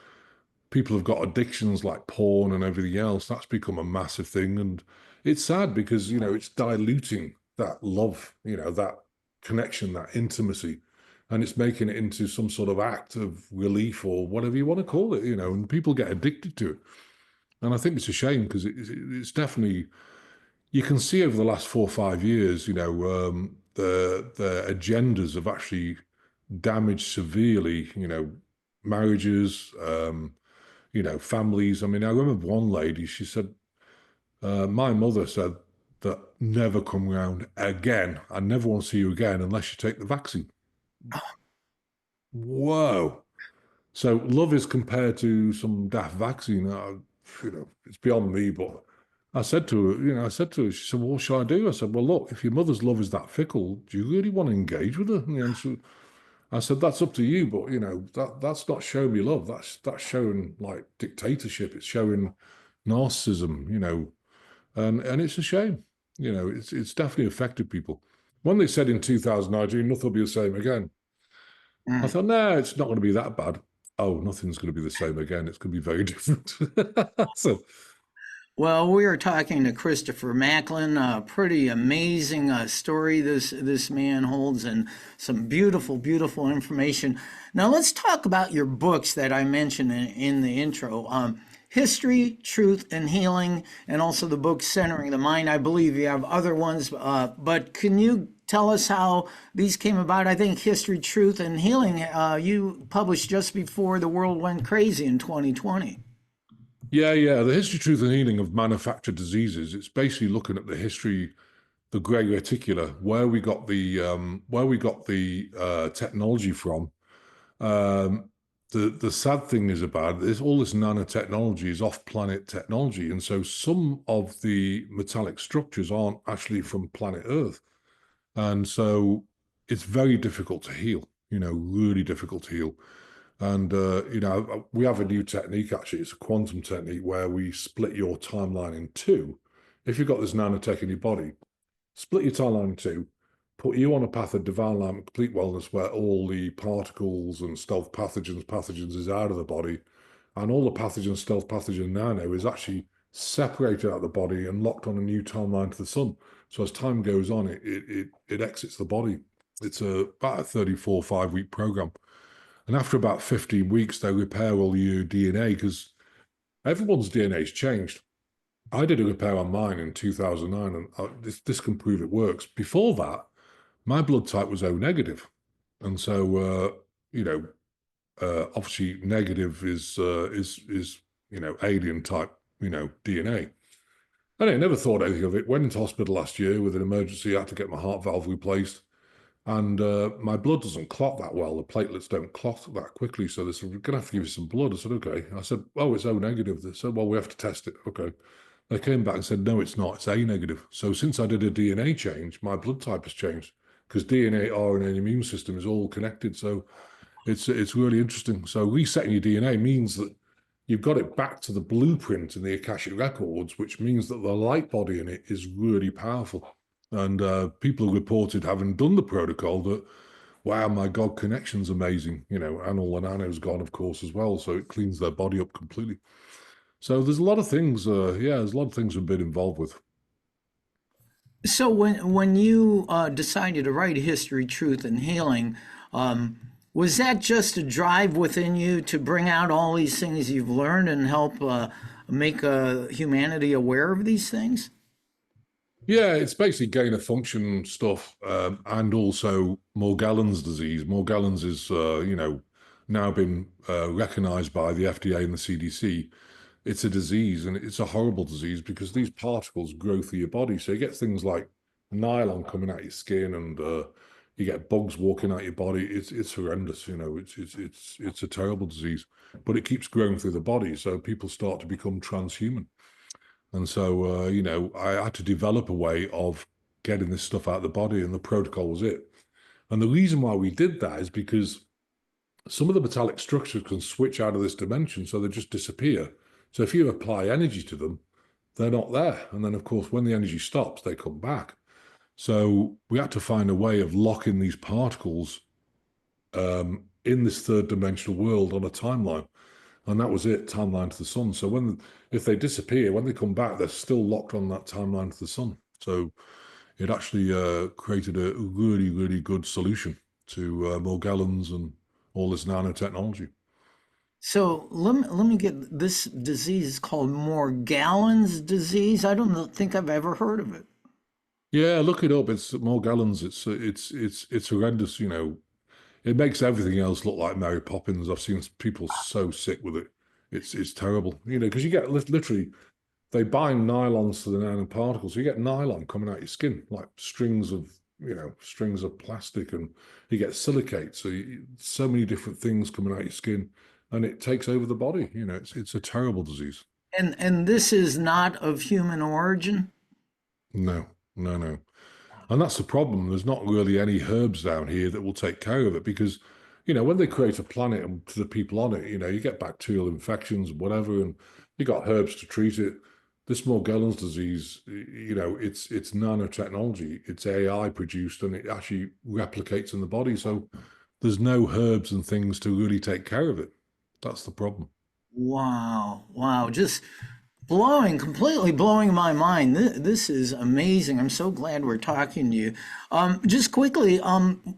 people have got addictions like porn and everything else. That's become a massive thing. And it's sad because, it's diluting that love, that connection, that intimacy, and it's making it into some sort of act of relief or whatever you want to call it, and people get addicted to it. And I think it's a shame because it's definitely, you can see over the last 4 or 5 years, the agendas have actually damaged severely, marriages, families. I mean, I remember one lady, she said, my mother said that never come round again. I never want to see you again unless you take the vaccine. Whoa. So love is compared to some daft vaccine. It's beyond me, but I said to her, she said, well, what shall I do? I said, well, look, if your mother's love is that fickle, do you really want to engage with her? And the answer, I said, that's up to you, but that's not showing me love. That's showing like dictatorship. It's showing narcissism, and it's a shame. It's definitely affected people. When they said in 2019, nothing will be the same again, I thought, no, it's not going to be that bad. Oh, nothing's going to be the same again. It's going to be very different. So, Well, we are talking to Christopher Macklin. A pretty amazing story this man holds, and some beautiful, beautiful information. Now, let's talk about your books that I mentioned in the intro. History, Truth, and Healing, and also the book Centering the Mind. I believe you have other ones, but can you tell us how these came about? I think History, Truth, and Healing you published just before the world went crazy in 2020. yeah. The history, truth, and healing of manufactured diseases. It's basically looking at the history, the grey reticular, where we got the technology from. The sad thing is about this, all this nanotechnology is off-planet technology, and so some of the metallic structures aren't actually from planet Earth, and so it's very difficult to heal. Really difficult to heal. And we have a new technique, actually. It's a quantum technique where we split your timeline in two. If you've got this nanotech in your body, split your timeline in two, put you on a path of divine alignment, complete wellness, where all the particles and stealth pathogens is out of the body, and all the pathogens, stealth pathogen nano is actually separated out of the body and locked on a new timeline to the sun. So as time goes on, it exits the body. It's about a 34, 5-week program. And after about 15 weeks, they repair all your DNA, because everyone's DNA has changed. I did a repair on mine in 2009, and this can prove it works. Before that, my blood type was O negative. And so, obviously negative is alien type, DNA. And I never thought anything of it. Went into hospital last year with an emergency. I had to get my heart valve replaced. And my blood doesn't clot that well. The platelets don't clot that quickly. So they said, we're going to have to give you some blood. I said, okay. I said, oh, it's O negative. They said, well, we have to test it. Okay. They came back and said, no, it's not. It's A negative. So since I did a DNA change, my blood type has changed, because DNA, RNA, and immune system is all connected. So it's really interesting. So resetting your DNA means that you've got it back to the blueprint in the Akashic records, which means that the light body in it is really powerful. And people reported, having done the protocol, that, wow, my God, connection's amazing. And all the nano's gone, of course, as well. So it cleans their body up completely. So there's a lot of things, there's a lot of things we've been involved with. So when you decided to write History, Truth, and Healing, was that just a drive within you to bring out all these things you've learned and help make humanity aware of these things? Yeah, it's basically gain of function stuff, and also Morgellons disease. Morgellons is, now been recognized by the FDA and the CDC. It's a disease, and it's a horrible disease because these particles grow through your body. So you get things like nylon coming out your skin, and you get bugs walking out your body. It's horrendous. It's a terrible disease, but it keeps growing through the body. So people start to become transhuman. And so, I had to develop a way of getting this stuff out of the body, and the protocol was it. And the reason why we did that is because some of the metallic structures can switch out of this dimension, so they just disappear. So if you apply energy to them, they're not there. And then, of course, when the energy stops, they come back. So we had to find a way of locking these particles in this third dimensional world on a timeline. And that was it, timeline to the sun. So if they disappear, when they come back, they're still locked on that timeline to the sun. So it actually created a really, really good solution to Morgellons and all this nanotechnology. So let me get this disease called Morgellons disease. I don't think I've ever heard of it. Yeah, look it up. It's Morgellons. It's horrendous. It makes everything else look like Mary Poppins. I've seen people so sick with it. It's terrible. Because you get literally, they bind nylons to the nanoparticles. So you get nylon coming out your skin, like strings of plastic, and you get silicate. So so many different things coming out your skin, and it takes over the body. It's a terrible disease. And this is not of human origin? No, no, no. And that's the problem. There's not really any herbs down here that will take care of it, because, when they create a planet and to the people on it, you get bacterial infections, whatever, and you got herbs to treat it. this Morgellons disease, it's nanotechnology, it's AI produced, and it actually replicates in the body. So there's no herbs and things to really take care of it. That's the problem. Wow, wow, just completely blowing my mind. This is amazing. I'm so glad we're talking to you. Just quickly,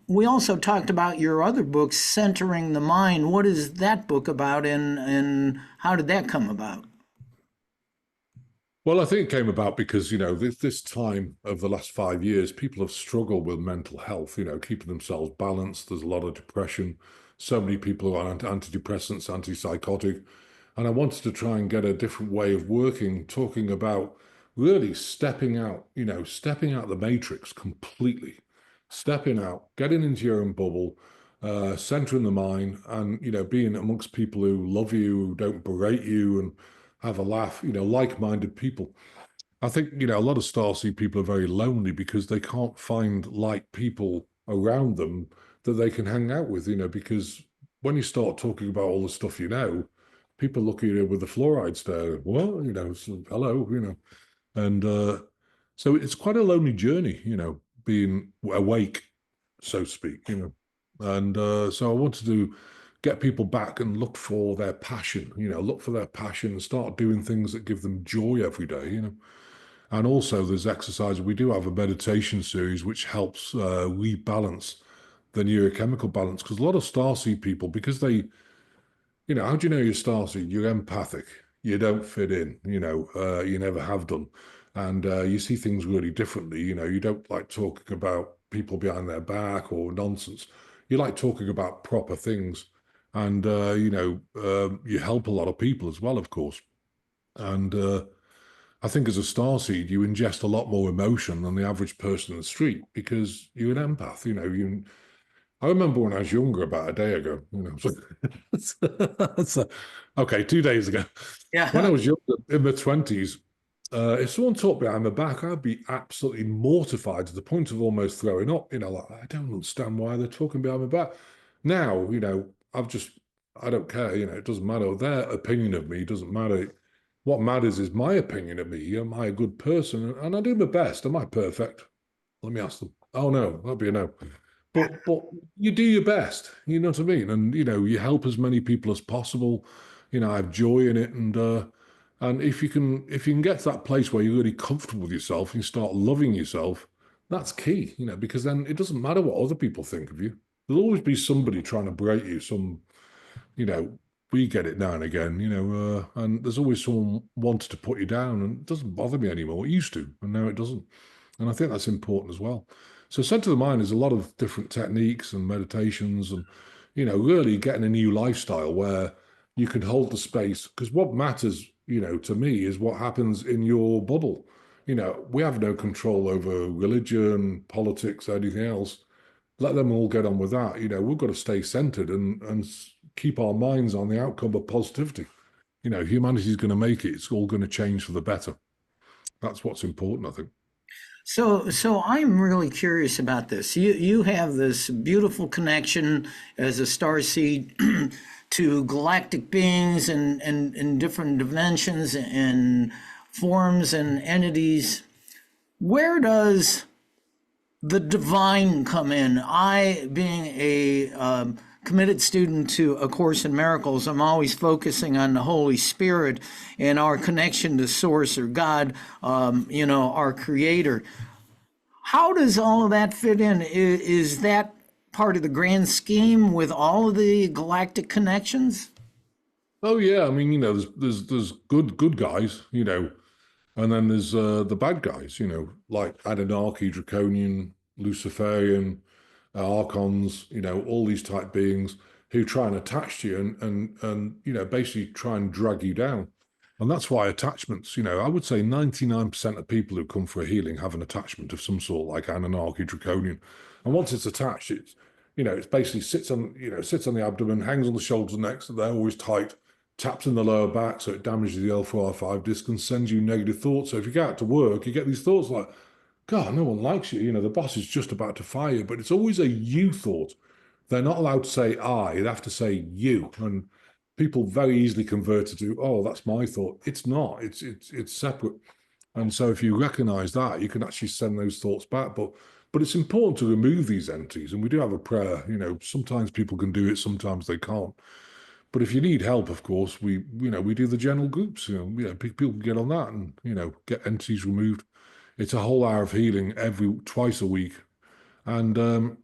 we also talked about your other book, Centering the Mind. What is that book about, and how did that come about? Well, I think it came about because, this time of the last 5 years, people have struggled with mental health, keeping themselves balanced. There's a lot of depression. So many people are on antidepressants, antipsychotic. And I wanted to try and get a different way of working, talking about really stepping out the matrix completely, stepping out, getting into your own bubble, centering the mind, and, being amongst people who love you, who don't berate you, and have a laugh, like-minded people. I think, a lot of starseed people are very lonely because they can't find like people around them that they can hang out with, because when you start talking about all the stuff people look at you with the fluoride stare. Well, so, hello, and so it's quite a lonely journey, being awake, so to speak, and so I wanted to get people back and look for their passion, and start doing things that give them joy every day, And also there's exercise. We do have a meditation series which helps rebalance the neurochemical balance, because a lot of starseed people, because they, how do you know you're starseed? You're empathic. You don't fit in, you never have done. And you see things really differently. You don't like talking about people behind their back or nonsense. You like talking about proper things. And, you help a lot of people as well, of course. And I think as a starseed, you ingest a lot more emotion than the average person in the street because you're an empath. I remember when I was younger, about a day ago, okay, 2 days ago, when I Yeah. was younger, in my 20s, if someone talked behind my back, I'd be absolutely mortified to the point of almost throwing up. Like, I don't understand why they're talking behind my back. Now, I don't care. It doesn't matter. Their opinion of me doesn't matter. What matters is my opinion of me. Am I a good person? And I do my best. Am I perfect? Let me ask them. Oh no, that'd be a no. But you do your best, you know what I mean? And you help as many people as possible. I have joy in it, and if you can get to that place where you're really comfortable with yourself and you start loving yourself, that's key, because then it doesn't matter what other people think of you. There'll always be somebody trying to break you. You know, we get it now and again, and there's always someone wanted to put you down, and it doesn't bother me anymore. It used to, and now it doesn't. And I think that's important as well. So center the mind is a lot of different techniques and meditations and, really getting a new lifestyle where you can hold the space. Because what matters, to me is what happens in your bubble. We have no control over religion, politics, anything else. Let them all get on with that. We've got to stay centered and keep our minds on the outcome of positivity. Humanity's going to make it. It's all going to change for the better. That's what's important, I think. So I'm really curious about this. You have this beautiful connection as a starseed to galactic beings and different dimensions and forms and entities. Where does the divine come in? I, being a committed student to A Course in Miracles, I'm always focusing on the Holy Spirit and our connection to Source or God, our Creator. How does all of that fit in? Is that part of the grand scheme with all of the galactic connections? Oh yeah, I mean, there's good guys, and then there's the bad guys, like Anunnaki, Draconian, Luciferian, Archons, all these type beings who try and attach to you and basically try and drag you down. And that's why attachments, I would say 99% of people who come for a healing have an attachment of some sort, like Anunnaki, Draconian. And once it's attached, it's basically sits on the abdomen, hangs on the shoulders and neck, so they're always tight, taps in the lower back, so it damages the L4R5 disc and sends you negative thoughts. So if you go out to work, you get these thoughts like, God, no one likes you. The boss is just about to fire you, but it's always a you thought. They're not allowed to say I, they have to say you. And people very easily convert to, oh, that's my thought. It's not. It's separate. And so if you recognize that, you can actually send those thoughts back. But it's important to remove these entities. And we do have a prayer. Sometimes people can do it, sometimes they can't. But if you need help, of course, we do the general groups. People can get on that and get entities removed. It's a whole hour of healing twice a week, and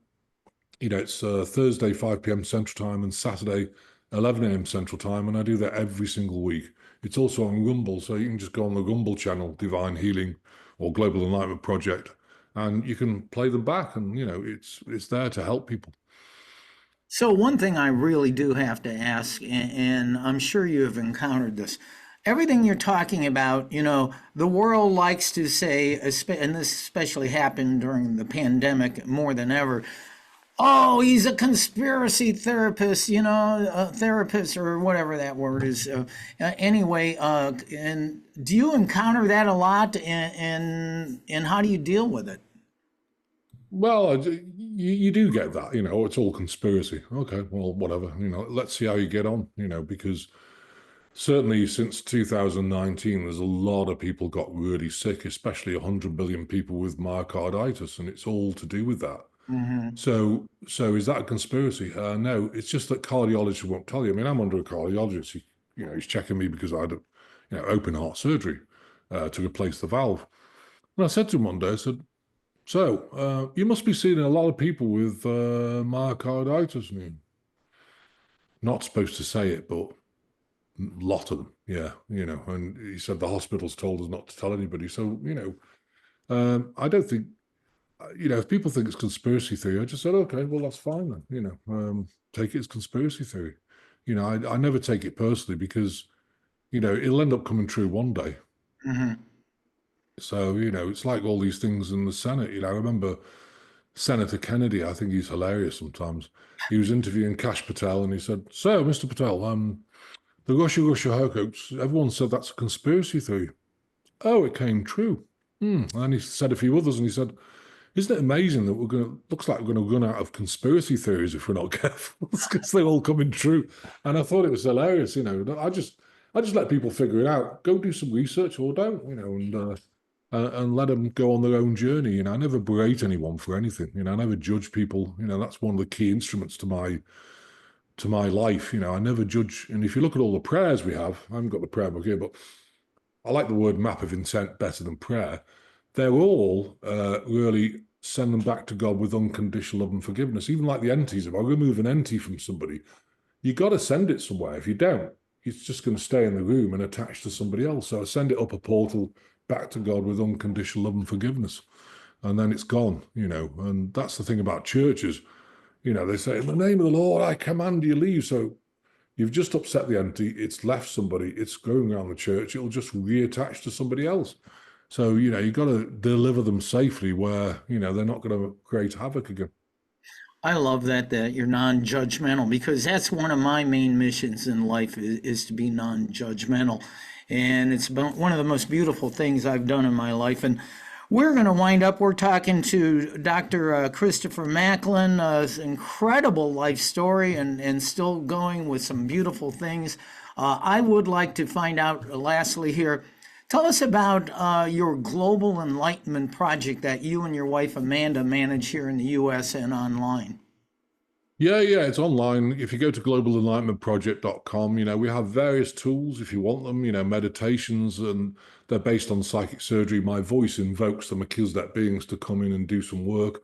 it's Thursday 5 p.m. Central Time and Saturday 11 a.m. Central Time, and I do that every single week. It's also on Rumble, so you can just go on the Rumble channel, Divine Healing or Global Enlightenment Project, and you can play them back, and it's there to help people. So one thing I really do have to ask, and I'm sure you have encountered this, everything you're talking about, the world likes to say, and this especially happened during the pandemic more than ever, oh, he's a conspiracy therapist, a therapist or whatever that word is. Anyway, and do you encounter that a lot, and how do you deal with it? Well, you do get that, it's all conspiracy. Okay, well, whatever, let's see how you get on, because certainly since 2019, there's a lot of people got really sick, especially 100 million people with myocarditis, and it's all to do with that. Mm-hmm. So is that a conspiracy? No, it's just that cardiologists won't tell you. I mean, I'm under a cardiologist. He's checking me because I had open heart surgery to replace the valve. And I said to him one day, I said, so, you must be seeing a lot of people with myocarditis. And not supposed to say it, but a lot of them, yeah, And he said the hospital's told us not to tell anybody. So, I don't think, if people think it's conspiracy theory, I just said, okay, well, that's fine then, take it as conspiracy theory. I never take it personally because, it'll end up coming true one day. Mm-hmm. So, it's like all these things in the Senate. I remember Senator Kennedy, I think he's hilarious sometimes. He was interviewing Kash Patel and he said, so, Mr. Patel, the Russia hoax, everyone said that's a conspiracy theory. Oh, it came true. And then he said a few others and he said, isn't it amazing that looks like we're going to run out of conspiracy theories if we're not careful because they're all coming true. And I thought it was hilarious. I just let people figure it out. Go do some research or don't, and let them go on their own journey. I never berate anyone for anything. I never judge people. That's one of the key instruments to my life. I never judge. And if you look at all the prayers we have, I haven't got the prayer book here, but I like the word map of intent better than prayer. They're all really send them back to God with unconditional love and forgiveness. Even like the entities, if I remove an entity from somebody, you got to send it somewhere. If you don't, it's just going to stay in the room and attach to somebody else. So I send it up a portal back to God with unconditional love and forgiveness. And then it's gone, and that's the thing about churches. They say, in the name of the Lord, I command you leave. So you've just upset the entity. It's left somebody. It's going around the church. It'll just reattach to somebody else. So, you've got to deliver them safely where, they're not going to create havoc again. I love that you're non-judgmental, because that's one of my main missions in life is to be non-judgmental. And it's one of the most beautiful things I've done in my life. And we're going to wind up, we're talking to Dr. Christopher Macklin, incredible life story and still going with some beautiful things. I would like to find out, lastly here, tell us about your Global Enlightenment Project that you and your wife Amanda manage here in the U.S. and online. Yeah, it's online. If you go to globalenlightenmentproject.com, we have various tools if you want them, meditations, and they're based on psychic surgery. My voice invokes the Melchizedek beings to come in and do some work.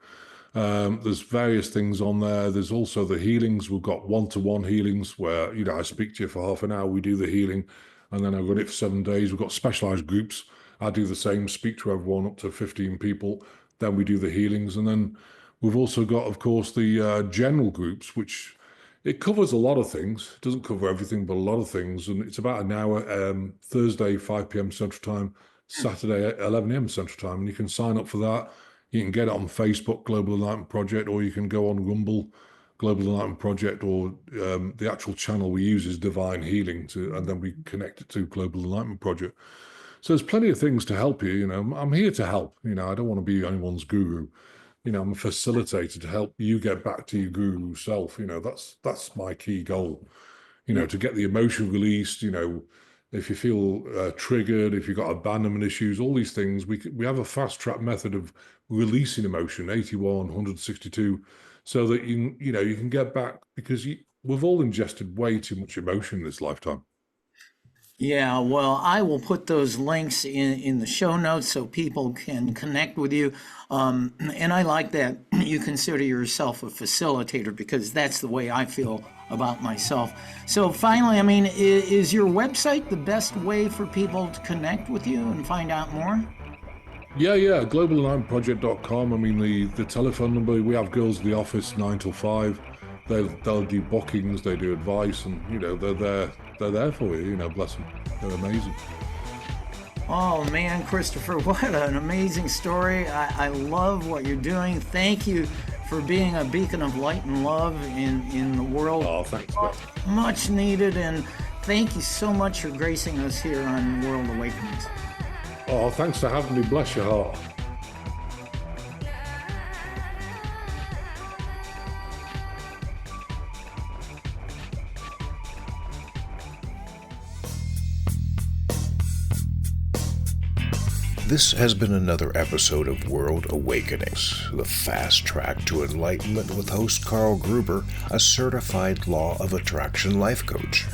There's various things on there. There's also the healings. We've got one-to-one healings where, I speak to you for half an hour, we do the healing, and then I run it for 7 days. We've got specialized groups. I do the same, speak to everyone up to 15 people. Then we do the healings. And then we've also got, of course, the general groups, which it covers a lot of things. It doesn't cover everything, but a lot of things. And it's about an hour, Thursday, 5 p.m. Central Time, Saturday, 11 a.m. Central Time. And you can sign up for that. You can get it on Facebook, Global Enlightenment Project, or you can go on Rumble, Global Enlightenment Project, or the actual channel we use is Divine Healing, and then we connect it to Global Enlightenment Project. So there's plenty of things to help you. I'm here to help. I don't want to be anyone's guru. I'm a facilitator to help you get back to your guru self. That's my key goal. to get the emotion released, if you feel triggered, if you've got abandonment issues, all these things, we have a fast track method of releasing emotion, 81, 162, so that you can get back, because we've all ingested way too much emotion in this lifetime. Yeah, well, I will put those links in the show notes so people can connect with you. And I like that you consider yourself a facilitator, because that's the way I feel about myself. So finally, I mean, is your website the best way for people to connect with you and find out more? Yeah, globalenlightenmentproject.com. I mean, the telephone number, we have girls in the office 9 till 5. They'll do bookings, they do advice, and they're there for you. Bless them, they're amazing. Oh man, Christopher, what an amazing story. I love what you're doing. Thank you for being a beacon of light and love in the world. Oh, thanks, Scott. Much needed, and thank you so much for gracing us here on World Awakenings. Oh, thanks for having me. Bless your heart. This has been another episode of World Awakenings, the fast track to enlightenment with host Carl Gruber, a certified law of attraction life coach.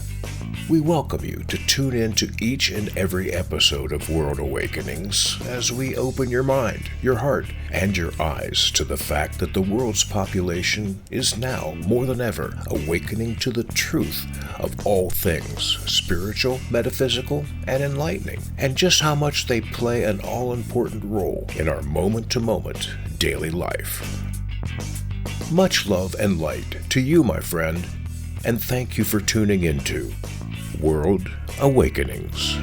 We welcome you to tune in to each and every episode of World Awakenings as we open your mind, your heart, and your eyes to the fact that the world's population is now, more than ever, awakening to the truth of all things spiritual, metaphysical, and enlightening, and just how much they play an all-important role in our moment-to-moment daily life. Much love and light to you, my friend, and thank you for tuning into World Awakenings.